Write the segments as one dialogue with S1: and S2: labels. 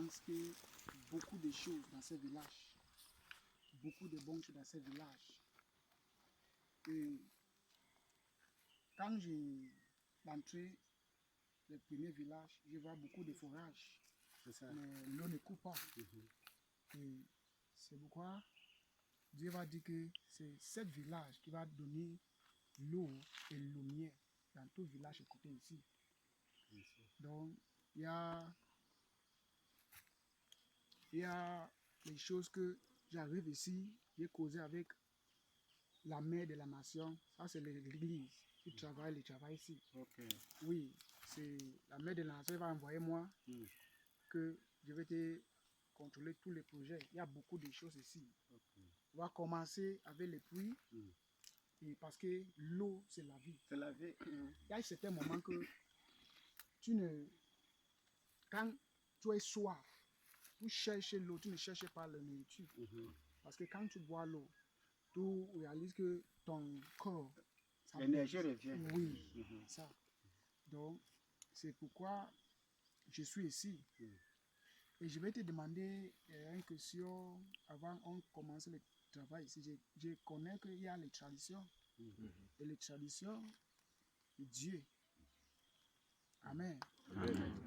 S1: pense que beaucoup de choses dans ces villages, beaucoup de bonnes choses dans ces villages. Et quand j'ai entré le premier village, je vois beaucoup de forages, mais l'eau ne coupe pas. Et c'est pourquoi Dieu va dire que c'est ce village qui va donner l'eau et la lumière dans tout village écouté ici. Donc, il y a les choses que j'arrive ici, j'ai causé avec la mère de la nation. Ça, c'est l'église qui travaille ici.
S2: Okay.
S1: Oui, c'est la mère de la nation qui va envoyer moi que je vais te contrôler tous les projets. Il y a beaucoup de choses ici. On va commencer avec les puits. Et parce que l'eau, c'est la vie.
S2: C'est la vie.
S1: Il y a un certain moment que quand tu es soif, tu cherches l'eau, tu ne cherches pas la nourriture. Parce que quand tu bois l'eau, tu réalises que ton corps...
S2: L'énergie revient.
S1: Oui, ça. Donc, c'est pourquoi je suis ici. Et je vais te demander une question avant qu'on commence le travail ici. Je connais qu'il y a les traditions. Et les traditions de Dieu. Amen.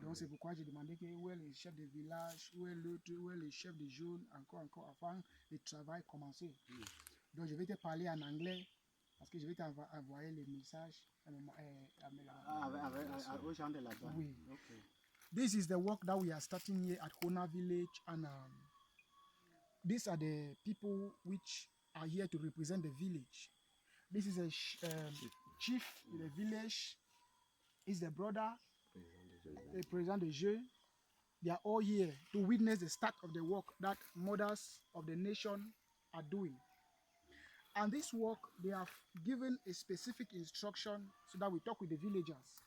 S1: Donc c'est pourquoi j'ai demandé que où est le chef de village, où est l'autre, où est le chef de jaune, encore, avant le travail commencer. Donc je vais te parler en anglais parce que je vais t'envoyer les messages
S2: aux gens de là-bas.
S1: Oui.
S2: Okay.
S1: This is the work that we are starting here at Hona village, and these are the people which are here to represent the village. This is a chief in the village, is the brother, the president de jeu. They are all here to witness the start of the work that mothers of the nation are doing. And this work, they have given a specific instruction so that we talk with the villagers.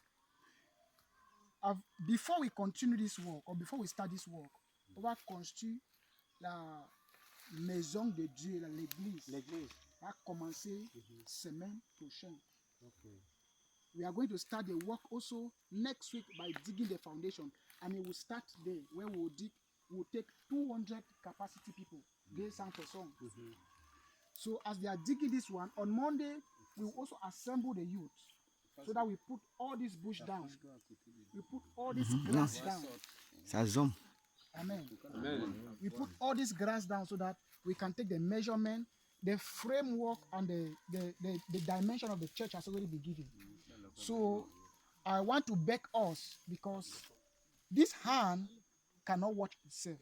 S1: Before we continue this work, or before we start this work, on va construire la maison de Dieu, l'église.
S2: L'église
S1: va commencer semaine prochaine.
S2: Okay.
S1: We are going to start the work also next week by digging the foundation, and it will start there where we will dig. We will take 200 capacity people, 200 personnes. So as they are digging this one, on Monday we will also assemble the youth so that we put all this bush down. We put all this grass down.
S3: Ça zoom.
S1: Amen. We put all this grass down so that we can take the measurement, the framework, and the dimension of the church has already been given. So I want to beg us because this hand cannot watch itself.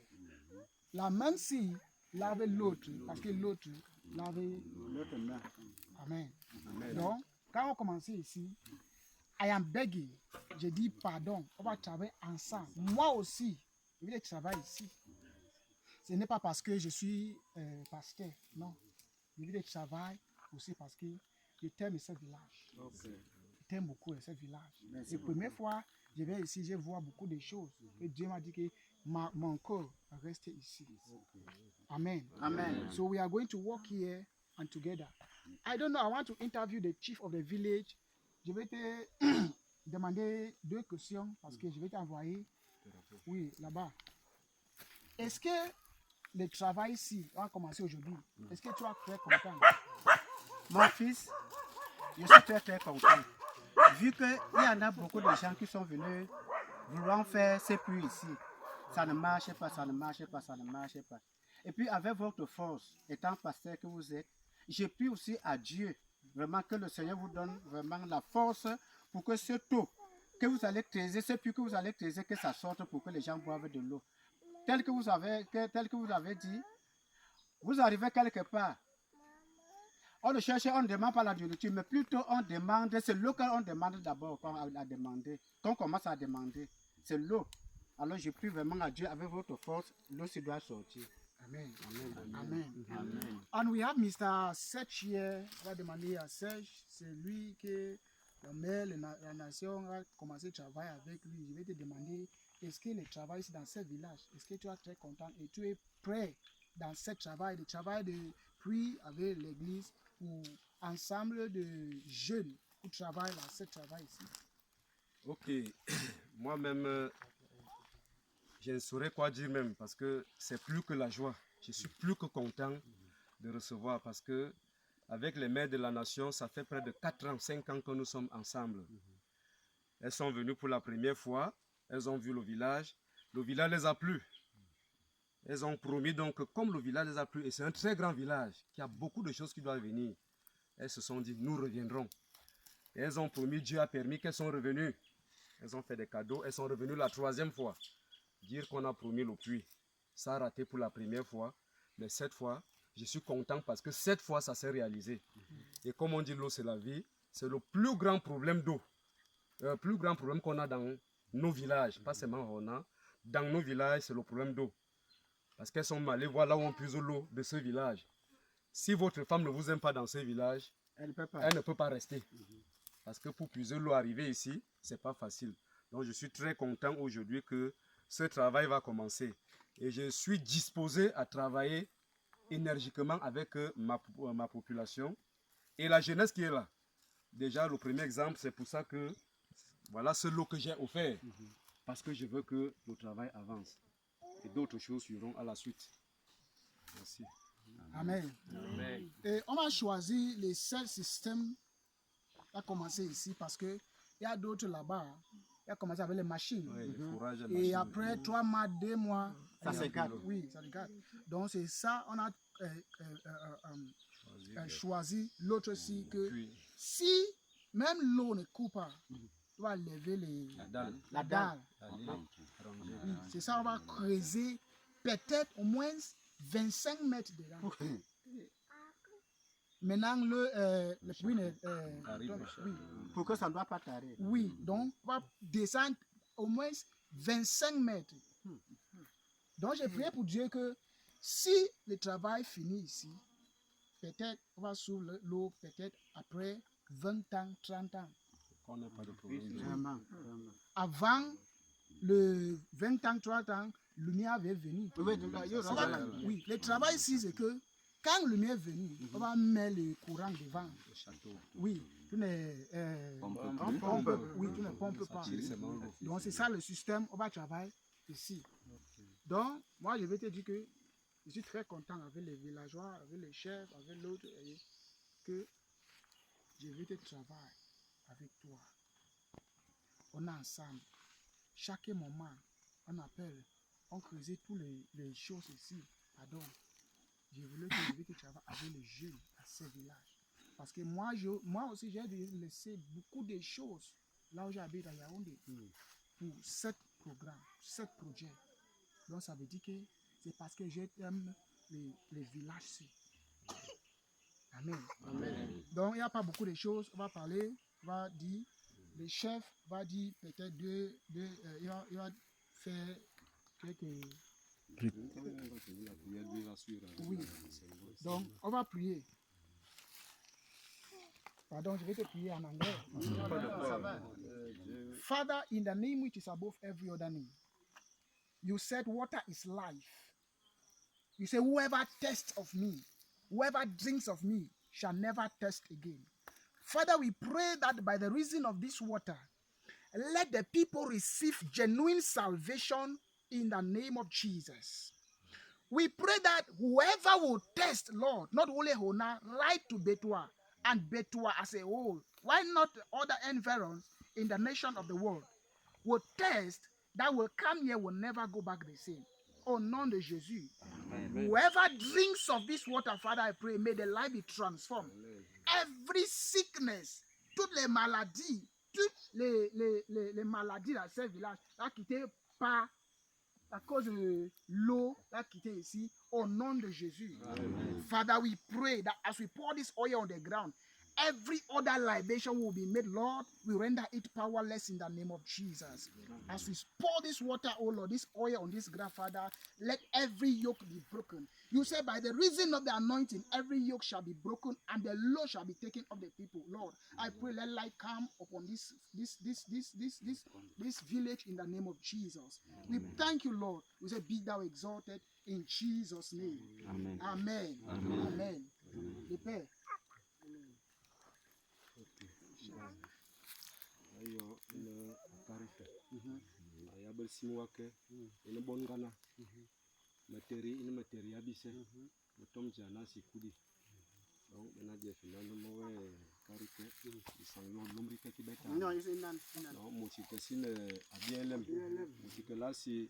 S1: La main si lave l'autre parce que l'autre lave
S2: l'autre main.
S1: Amen. Donc, quand on commence ici, I am begging, je dis pardon, on va travailler ensemble. Moi aussi, je vais travailler ici. Ce n'est pas parce que je suis pasteur, non. Je vais travailler aussi parce que je t'aime ce village.
S2: Okay.
S1: Je t'aime beaucoup ce village.
S2: Merci
S1: La première fois, je vais ici, je vois beaucoup de choses. Et Dieu m'a dit que mon corps reste ici.
S2: Okay.
S1: Amen.
S2: Amen.
S1: So we are going to work here and together. I don't know, I want to interview the chief of the village. Je vais te demander 2 questions parce que je vais t'envoyer. Oui, là-bas. Est-ce que le travail ici va commencer aujourd'hui? Est-ce que tu es très content?
S2: Mon fils, je suis très très content. Vu qu'il y en a beaucoup de gens qui sont venus vouloir faire ces puits ici. Ça ne marche pas, ça ne marche pas, ça ne marche pas. Et puis avec votre force, étant pasteur que vous êtes, je prie aussi à Dieu, vraiment que le Seigneur vous donne vraiment la force pour que ce taux que vous allez creuser, ce puits que vous allez creuser, que ça sorte pour que les gens boivent de l'eau. Tel que vous avez dit, vous arrivez quelque part. On ne cherche, on ne demande pas la nourriture, mais plutôt on demande, c'est l'eau qu'on demande d'abord, quand on commence à demander, c'est l'eau. Alors je prie vraiment à Dieu, avec votre force, l'eau se doit sortir.
S1: Amen.
S2: Amen.
S1: Amen.
S2: Amen.
S1: And we have Mr. Sech here. On va demander à Sech, c'est lui que la mère, la nation a commencé à travailler avec lui. Je vais te demander, est-ce que le travail dans ce village, est-ce que tu es très content et tu es prêt dans ce travail, le travail de puis avec l'église ou ensemble de jeunes qui travaillent dans ce travail ici?
S4: Ok, moi-même,
S3: je ne saurais quoi dire même, parce que c'est plus que la joie. Je suis plus que content de recevoir, parce que avec les mères de la nation, ça fait près de 4 ans, 5 ans que nous sommes ensemble. Elles sont venues pour la première fois, elles ont vu le village les a plu. Elles ont promis donc que comme le village les a plu, et c'est un très grand village, qui a beaucoup de choses qui doivent venir, elles se sont dit, nous reviendrons. Et elles ont promis, Dieu a permis qu'elles sont revenues. Elles ont fait des cadeaux, elles sont revenues la 3e fois. Dire qu'on a promis le puits, ça a raté pour la première fois, mais cette fois, je suis content parce que cette fois, ça s'est réalisé. Et comme on dit, l'eau, c'est la vie, c'est le plus grand problème d'eau. Le plus grand problème qu'on a dans nos villages, pas seulement Rona, dans nos villages, c'est le problème d'eau. Parce qu'elles sont allées voir là où on puise l'eau de ce village. Si votre femme ne vous aime pas dans ce village, elle ne peut pas rester. Parce que pour puiser l'eau, arriver ici, c'est pas facile. Donc je suis très content aujourd'hui que ce travail va commencer. Et je suis disposé à travailler énergiquement avec ma population et la jeunesse qui est là. Déjà, le premier exemple, c'est pour ça que voilà ce lot que j'ai offert. Parce que je veux que le travail avance. Et d'autres choses suivront à la suite. Merci.
S1: Amen.
S3: Amen.
S1: Et on a choisi les seuls systèmes à commencer ici parce qu'il y a d'autres là-bas. Il a commencé avec les machines.
S3: Ouais, le fourrage à
S1: Et
S3: machine.
S1: après 3 mois, 2 mois,
S2: Ça
S1: il y a-
S2: s'écarte.
S1: Oui, ça s'écarte. Donc c'est ça, on a choisi l'autre aussi que
S3: Puis,
S1: si même l'eau ne coupe pas, on va lever la dalle.
S3: allez, ranger.
S1: Oui, c'est ça, on va creuser peut-être au moins 25 mètres dedans. Maintenant, le puits oui,
S2: Pour que ça ne doit pas tarder.
S1: oui, donc on va descendre au moins 25 mètres. Donc j'ai prié pour Dieu que si le travail finit ici, peut-être on va s'ouvrir l'eau, peut-être après 20 ans, 30 ans.
S3: On n'a pas de problème.
S2: Vraiment, vraiment.
S1: Avant le 20 ans, 30 ans, la lumière avait venu.
S2: Oui,
S1: On va- oui, le travail ici, c'est que quand la lumière est venue, on va mettre le courant devant.
S3: Le château.
S1: Oui, tu ne oui, tu ne pompes pas.
S3: Tire seulement l'eau.
S1: Donc c'est ça le système, on va travailler ici. Donc, moi je vais te dire que je suis très content avec les villageois, avec les chefs, avec l'autre, et que je vais te travailler avec toi. On est ensemble. Chaque moment, on appelle, on creuse toutes les choses ici. Pardon. Je voulais que je vais te travailler avec les jeunes à ce village. Parce que moi aussi, j'ai laissé beaucoup de choses là où j'habite à Yaoundé pour ce programme, ce projet. Donc ça veut dire que c'est parce que j'aime les villages-ci. Amen.
S3: Amen.
S1: Donc il n'y a pas beaucoup de choses. On va parler, on va dire, le chef va dire peut-être il va faire quelques... Oui. Donc on va prier. Pardon, je vais te prier en anglais. Father, in the name which is above every other name, you said water is life. You say whoever tastes of me, whoever drinks of me shall never thirst again. Father, we pray that by the reason of this water, let the people receive genuine salvation in the name of Jesus. We pray that whoever will test, Lord, not only Hona, right to Betua and Betua as a whole, why not other environs in the nation of the world, will test that will come here will never go back the same. Au nom de Jésus. Amen. Whoever drinks of this water, Father, I pray, may the life be transformed. Amen. Every sickness, toutes les maladies, les maladies dans ce village, là, quittées par à cause de l'eau là quitté ici, au nom de Jésus. Amen. Father, we pray that as we pour this oil on the ground, every other libation will be made, Lord, we render it powerless in the name of Jesus. Amen. As we pour this water, oh Lord, this oil on this ground, Father, let every yoke be broken. You say by the reason of the anointing, every yoke shall be broken and the load shall be taken of the people. Lord, I pray let light come upon this village in the name of Jesus. Amen. We thank you, Lord. We say, be thou exalted in Jesus' name. Amen. Amen. Amen. Amen. Le Père.
S3: ya bel simwake ina bon gana materi abise tom jana si kudi donc na je finando mo karike isang yo lomri ke kibeta
S2: Non, ils sont nan.
S3: non mo si que sine a bien lem mo si que là si